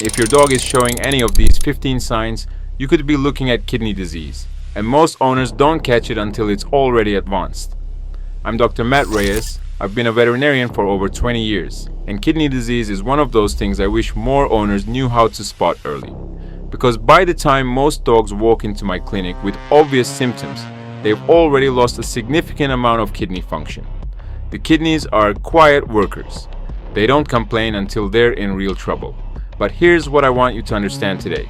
If your dog is showing any of these 15 signs, you could be looking at kidney disease, and most owners don't catch it until it's already advanced. I'm Dr. Matt Reyes. I've been a veterinarian for over 20 years, and kidney disease is one of those things I wish more owners knew how to spot early. Because by the time most dogs walk into my clinic with obvious symptoms, they've already lost a significant amount of kidney function. The kidneys are quiet workers. They don't complain until they're in real trouble. But here's what I want you to understand today.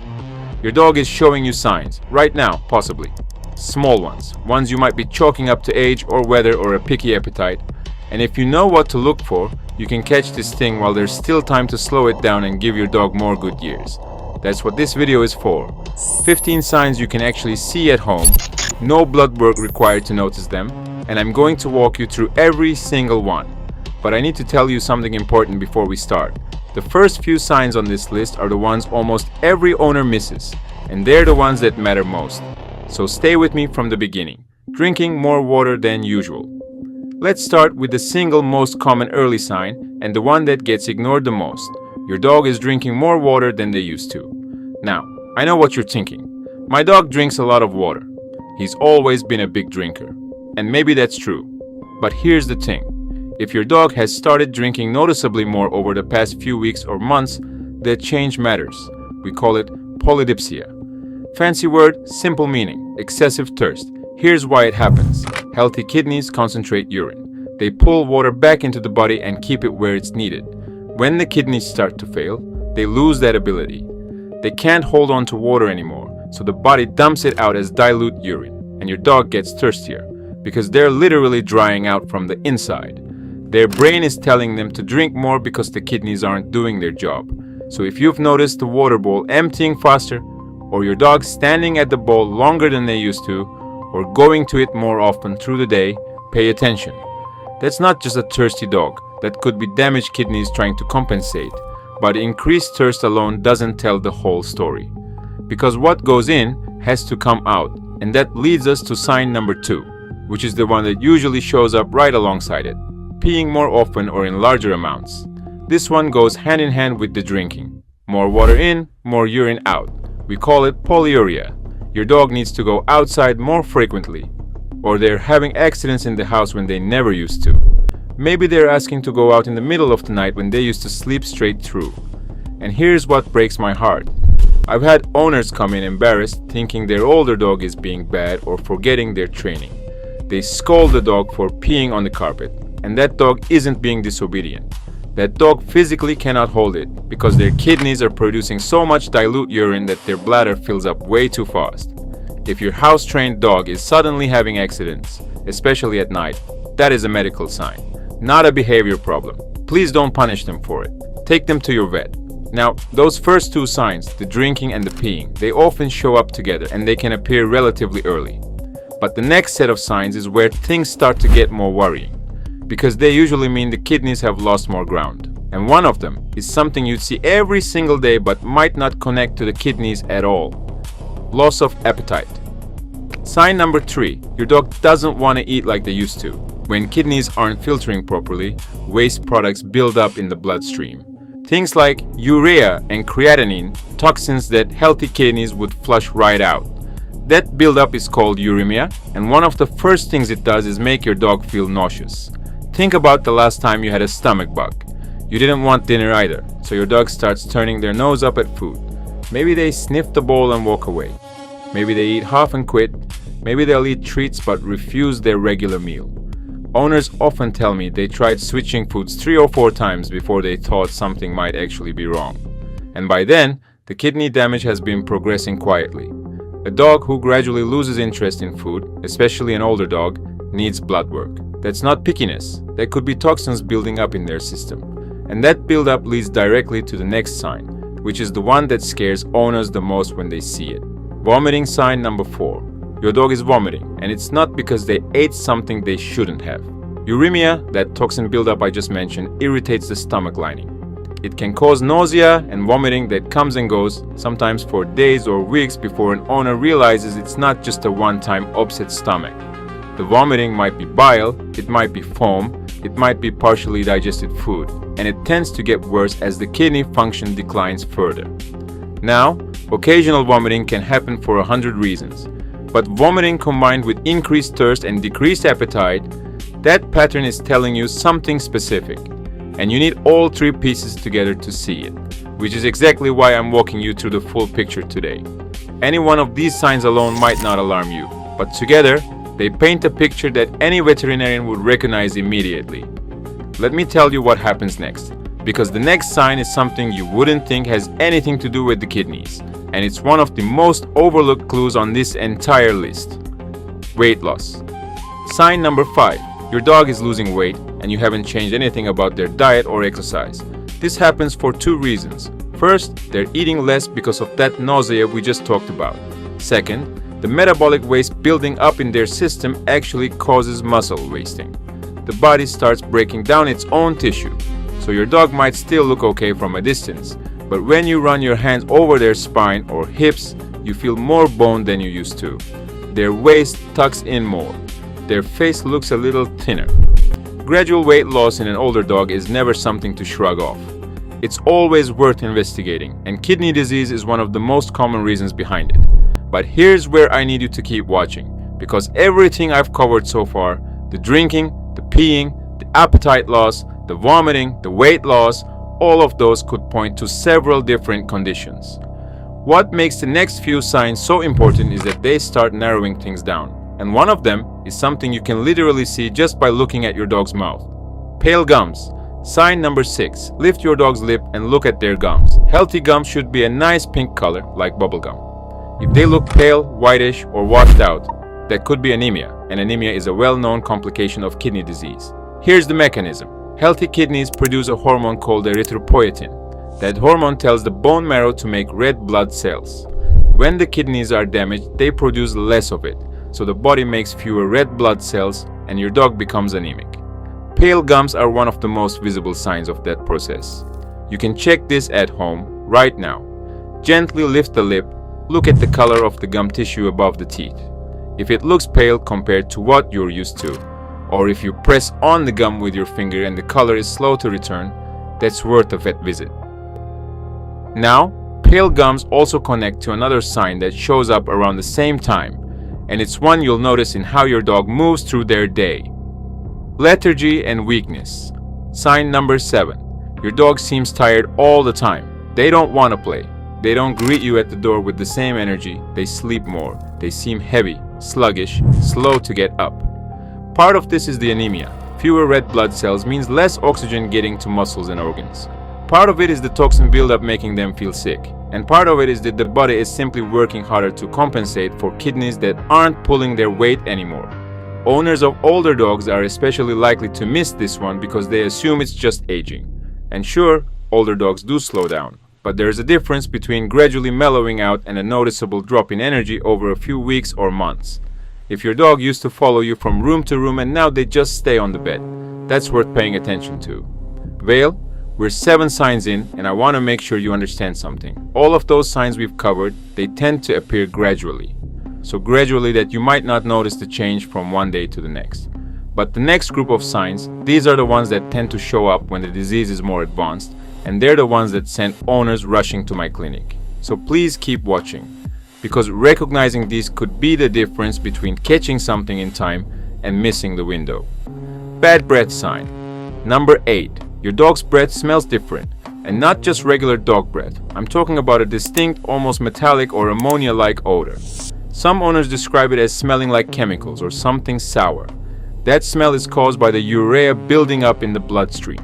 Your dog is showing you signs, right now, possibly. Small ones you might be chalking up to age or weather or a picky appetite. And if you know what to look for, you can catch this thing while there's still time to slow it down and give your dog more good years. That's what this video is for. 15 signs you can actually see at home, no blood work required to notice them, and I'm going to walk you through every single one. But I need to tell you something important before we start. The first few signs on this list are the ones almost every owner misses, and they're the ones that matter most. So stay with me from the beginning. Drinking more water than usual. Let's start with the single most common early sign and the one that gets ignored the most. Your dog is drinking more water than they used to. Now, I know what you're thinking. My dog drinks a lot of water. He's always been a big drinker. And maybe that's true. But here's the thing. If your dog has started drinking noticeably more over the past few weeks or months, that change matters. We call it polydipsia. Fancy word, simple meaning, excessive thirst. Here's why it happens. Healthy kidneys concentrate urine. They pull water back into the body and keep it where it's needed. When the kidneys start to fail, they lose that ability. They can't hold on to water anymore, so the body dumps it out as dilute urine, and your dog gets thirstier, because they're literally drying out from the inside. Their brain is telling them to drink more because the kidneys aren't doing their job. So if you've noticed the water bowl emptying faster, or your dog standing at the bowl longer than they used to, or going to it more often through the day, pay attention. That's not just a thirsty dog. That could be damaged kidneys trying to compensate. But increased thirst alone doesn't tell the whole story. Because what goes in has to come out, and that leads us to sign number 2, which is the one that usually shows up right alongside it. Peeing more often or in larger amounts. This one goes hand in hand with the drinking. More water in, more urine out. We call it polyuria. Your dog needs to go outside more frequently, or they're having accidents in the house when they never used to. Maybe they're asking to go out in the middle of the night when they used to sleep straight through. And here's what breaks my heart. I've had owners come in embarrassed, thinking their older dog is being bad or forgetting their training. They scold the dog for peeing on the carpet. And that dog isn't being disobedient. That dog physically cannot hold it because their kidneys are producing so much dilute urine that their bladder fills up way too fast. If your house-trained dog is suddenly having accidents, especially at night, that is a medical sign, not a behavior problem. Please don't punish them for it. Take them to your vet. Now, those first 2 signs, the drinking and the peeing, they often show up together and they can appear relatively early. But the next set of signs is where things start to get more worrying, because they usually mean the kidneys have lost more ground. And one of them is something you'd see every single day but might not connect to the kidneys at all. Loss of appetite. Sign number 3, your dog doesn't want to eat like they used to. When kidneys aren't filtering properly, waste products build up in the bloodstream. Things like urea and creatinine, toxins that healthy kidneys would flush right out. That buildup is called uremia, and one of the first things it does is make your dog feel nauseous. Think about the last time you had a stomach bug. You didn't want dinner either, so your dog starts turning their nose up at food. Maybe they sniff the bowl and walk away. Maybe they eat half and quit. Maybe they'll eat treats but refuse their regular meal. Owners often tell me they tried switching foods 3 or 4 times before they thought something might actually be wrong. And by then, the kidney damage has been progressing quietly. A dog who gradually loses interest in food, especially an older dog, needs blood work. That's not pickiness. There could be toxins building up in their system. And that buildup leads directly to the next sign, which is the one that scares owners the most when they see it. Vomiting sign number 4. Your dog is vomiting, and it's not because they ate something they shouldn't have. Uremia, that toxin buildup I just mentioned, irritates the stomach lining. It can cause nausea and vomiting that comes and goes, sometimes for days or weeks before an owner realizes it's not just a one-time upset stomach. The vomiting might be bile, it might be foam, it might be partially digested food, and it tends to get worse as the kidney function declines further. Now, occasional vomiting can happen for 100 reasons, but vomiting combined with increased thirst and decreased appetite, that pattern is telling you something specific, and you need all three pieces together to see it, which is exactly why I'm walking you through the full picture today. Any one of these signs alone might not alarm you, but together, they paint a picture that any veterinarian would recognize immediately. Let me tell you what happens next, because the next sign is something you wouldn't think has anything to do with the kidneys, and it's one of the most overlooked clues on this entire list. Weight loss. Sign number 5. Your dog is losing weight and you haven't changed anything about their diet or exercise. This happens for 2 reasons. First, they're eating less because of that nausea we just talked about. Second, the metabolic waste building up in their system actually causes muscle wasting. The body starts breaking down its own tissue, so your dog might still look okay from a distance, but when you run your hands over their spine or hips, you feel more bone than you used to. Their waist tucks in more. Their face looks a little thinner. Gradual weight loss in an older dog is never something to shrug off. It's always worth investigating, and kidney disease is one of the most common reasons behind it. But here's where I need you to keep watching, because everything I've covered so far, the drinking, the peeing, the appetite loss, the vomiting, the weight loss, all of those could point to several different conditions. What makes the next few signs so important is that they start narrowing things down, and one of them is something you can literally see just by looking at your dog's mouth. Pale gums. Sign number 6. Lift your dog's lip and look at their gums. Healthy gums should be a nice pink color, like bubble gum. If they look pale, whitish, or washed out, that could be anemia, and anemia is a well-known complication of kidney disease. Here's the mechanism. Healthy kidneys produce a hormone called erythropoietin. That hormone tells the bone marrow to make red blood cells. When the kidneys are damaged, they produce less of it, so the body makes fewer red blood cells, and your dog becomes anemic. Pale gums are one of the most visible signs of that process. You can check this at home right now. Gently lift the lip. Look at the color of the gum tissue above the teeth. If it looks pale compared to what you're used to, or if you press on the gum with your finger and the color is slow to return, that's worth a vet visit. Now, pale gums also connect to another sign that shows up around the same time, and it's one you'll notice in how your dog moves through their day. Lethargy and weakness. Sign number 7. Your dog seems tired all the time. They don't want to play. They don't greet you at the door with the same energy. They sleep more. They seem heavy, sluggish, slow to get up. Part of this is the anemia. Fewer red blood cells means less oxygen getting to muscles and organs. Part of it is the toxin buildup making them feel sick. And part of it is that the body is simply working harder to compensate for kidneys that aren't pulling their weight anymore. Owners of older dogs are especially likely to miss this one because they assume it's just aging. And sure, older dogs do slow down. But there is a difference between gradually mellowing out and a noticeable drop in energy over a few weeks or months. If your dog used to follow you from room to room and now they just stay on the bed, that's worth paying attention to. Vale, we're 7 signs in, and I want to make sure you understand something. All of those signs we've covered, they tend to appear gradually. So gradually that you might not notice the change from one day to the next. But the next group of signs, these are the ones that tend to show up when the disease is more advanced, and they're the ones that send owners rushing to my clinic. So please keep watching, because recognizing these could be the difference between catching something in time and missing the window. Bad breath sign. Number 8. Your dog's breath smells different, and not just regular dog breath. I'm talking about a distinct, almost metallic or ammonia-like odor. Some owners describe it as smelling like chemicals or something sour. That smell is caused by the urea building up in the bloodstream.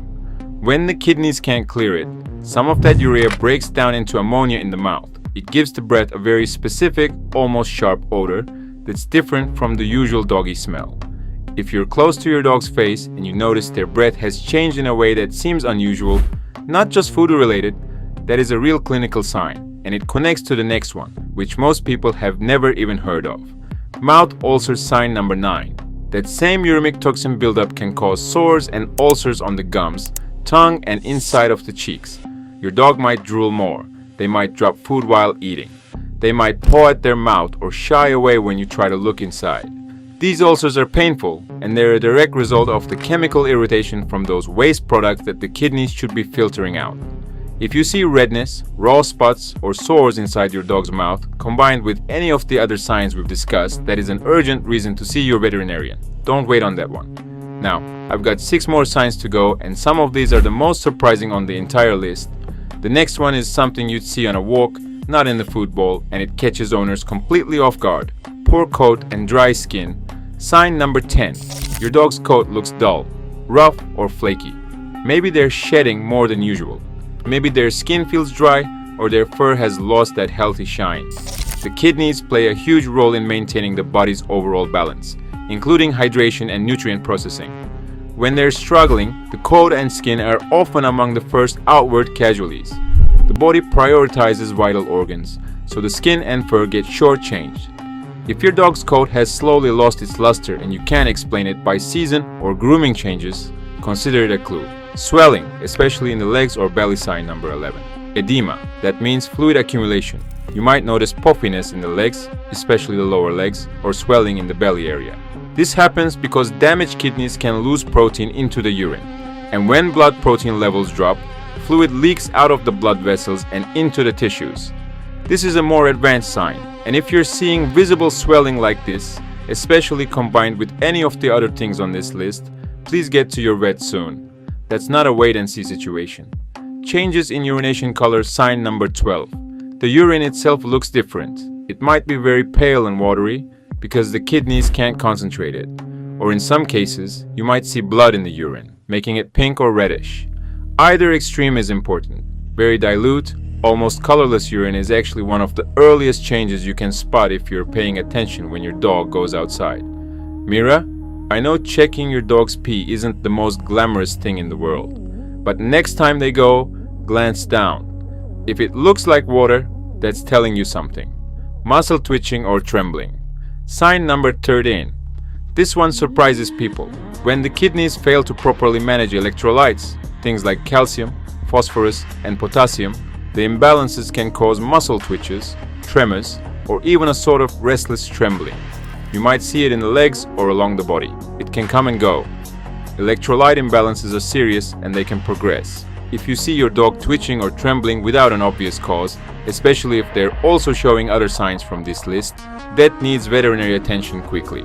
When the kidneys can't clear it, some of that urea breaks down into ammonia in the mouth. It gives the breath a very specific, almost sharp odor that's different from the usual doggy smell. If you're close to your dog's face and you notice their breath has changed in a way that seems unusual, not just food related, that is a real clinical sign, and it connects to the next one, which most people have never even heard of. Mouth ulcers sign number 9. That same uremic toxin buildup can cause sores and ulcers on the gums, tongue, and inside of the cheeks. Your dog might drool more. They might drop food while eating. They might paw at their mouth or shy away when you try to look inside. These ulcers are painful, and they're a direct result of the chemical irritation from those waste products that the kidneys should be filtering out. If you see redness, raw spots, or sores inside your dog's mouth, combined with any of the other signs we've discussed, that is an urgent reason to see your veterinarian. Don't wait on that one. Now, I've got 6 more signs to go, and some of these are the most surprising on the entire list. The next one is something you'd see on a walk, not in the food bowl, and it catches owners completely off guard. Poor coat and dry skin. Sign number 10. Your dog's coat looks dull, rough, or flaky. Maybe they're shedding more than usual. Maybe their skin feels dry, or their fur has lost that healthy shine. The kidneys play a huge role in maintaining the body's overall balance, including hydration and nutrient processing. When they're struggling, the coat and skin are often among the first outward casualties. The body prioritizes vital organs, so the skin and fur get shortchanged. If your dog's coat has slowly lost its luster and you can't explain it by season or grooming changes, consider it a clue. Swelling, especially in the legs or belly, sign number 11. Edema, that means fluid accumulation. You might notice puffiness in the legs, especially the lower legs, or swelling in the belly area. This happens because damaged kidneys can lose protein into the urine. And when blood protein levels drop, fluid leaks out of the blood vessels and into the tissues. This is a more advanced sign, and if you're seeing visible swelling like this, especially combined with any of the other things on this list, please get to your vet soon. That's not a wait-and-see situation. Changes in urination color, sign number 12. The urine itself looks different. It might be very pale and watery because the kidneys can't concentrate it. Or in some cases, you might see blood in the urine, making it pink or reddish. Either extreme is important. Very dilute, almost colorless urine is actually one of the earliest changes you can spot if you're paying attention when your dog goes outside. Mira, I know checking your dog's pee isn't the most glamorous thing in the world, but next time they go, glance down. If it looks like water, that's telling you something. Muscle twitching or trembling. Sign number 13. This one surprises people. When the kidneys fail to properly manage electrolytes, things like calcium, phosphorus, and potassium, the imbalances can cause muscle twitches, tremors, or even a sort of restless trembling. You might see it in the legs or along the body. It can come and go. Electrolyte imbalances are serious and they can progress. If you see your dog twitching or trembling without an obvious cause, especially if they're also showing other signs from this list, that needs veterinary attention quickly.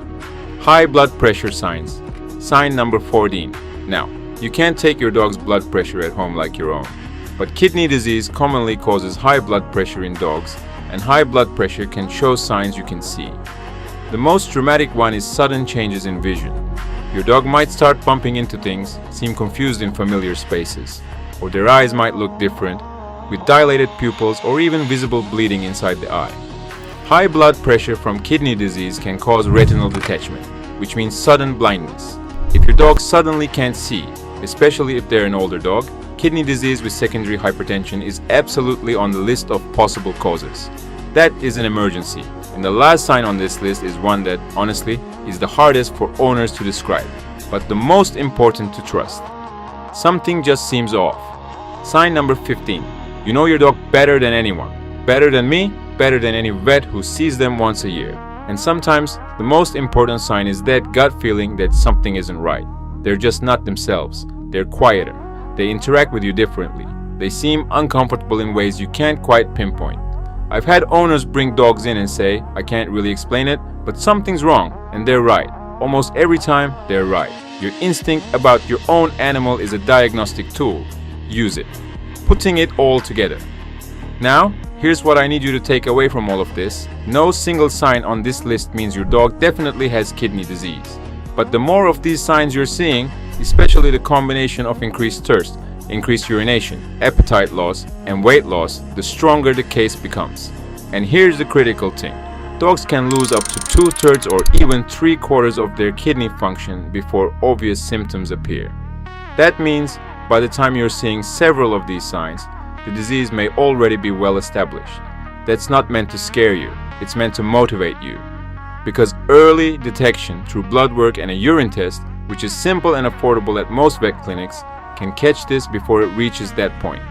High blood pressure signs. Sign number 14. Now, you can't take your dog's blood pressure at home like your own, but kidney disease commonly causes high blood pressure in dogs, and high blood pressure can show signs you can see. The most dramatic one is sudden changes in vision. Your dog might start bumping into things, seem confused in familiar spaces, or their eyes might look different, with dilated pupils or even visible bleeding inside the eye. High blood pressure from kidney disease can cause retinal detachment, which means sudden blindness. If your dog suddenly can't see, especially if they're an older dog, kidney disease with secondary hypertension is absolutely on the list of possible causes. That is an emergency. And the last sign on this list is one that, honestly, is the hardest for owners to describe, but the most important to trust. Something just seems off. Sign number 15. You know your dog better than anyone. Better than me, better than any vet who sees them once a year. And sometimes, the most important sign is that gut feeling that something isn't right. They're just not themselves. They're quieter. They interact with you differently. They seem uncomfortable in ways you can't quite pinpoint. I've had owners bring dogs in and say, I can't really explain it, but something's wrong, and they're right. Almost every time, they're right. Your instinct about your own animal is a diagnostic tool. Use it. Putting it all together. Now, here's what I need you to take away from all of this. No single sign on this list means your dog definitely has kidney disease. But the more of these signs you're seeing, especially the combination of increased thirst, increased urination, appetite loss, and weight loss, the stronger the case becomes. And here's the critical thing. Dogs can lose up to 2/3 or even 3/4 of their kidney function before obvious symptoms appear. That means by the time you're seeing several of these signs, the disease may already be well established. That's not meant to scare you, it's meant to motivate you. Because early detection through blood work and a urine test, which is simple and affordable at most vet clinics, can catch this before it reaches that point.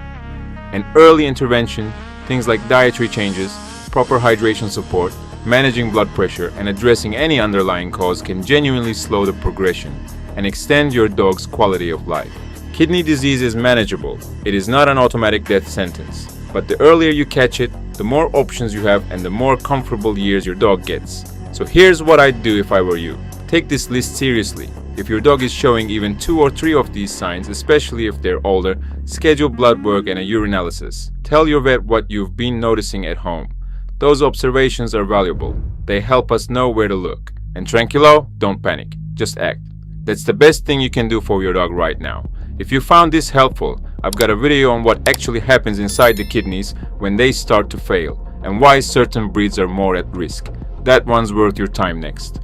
And early intervention, things like dietary changes, proper hydration support, managing blood pressure, and addressing any underlying cause can genuinely slow the progression and extend your dog's quality of life. Kidney disease is manageable. It is not an automatic death sentence. But the earlier you catch it, the more options you have and the more comfortable years your dog gets. So here's what I'd do if I were you. Take this list seriously. If your dog is showing even 2 or 3 of these signs, especially if they're older, schedule blood work and a urinalysis. Tell your vet what you've been noticing at home. Those observations are valuable. They help us know where to look. And tranquilo, don't panic. Just act. That's the best thing you can do for your dog right now. If you found this helpful, I've got a video on what actually happens inside the kidneys when they start to fail and why certain breeds are more at risk. That one's worth your time next.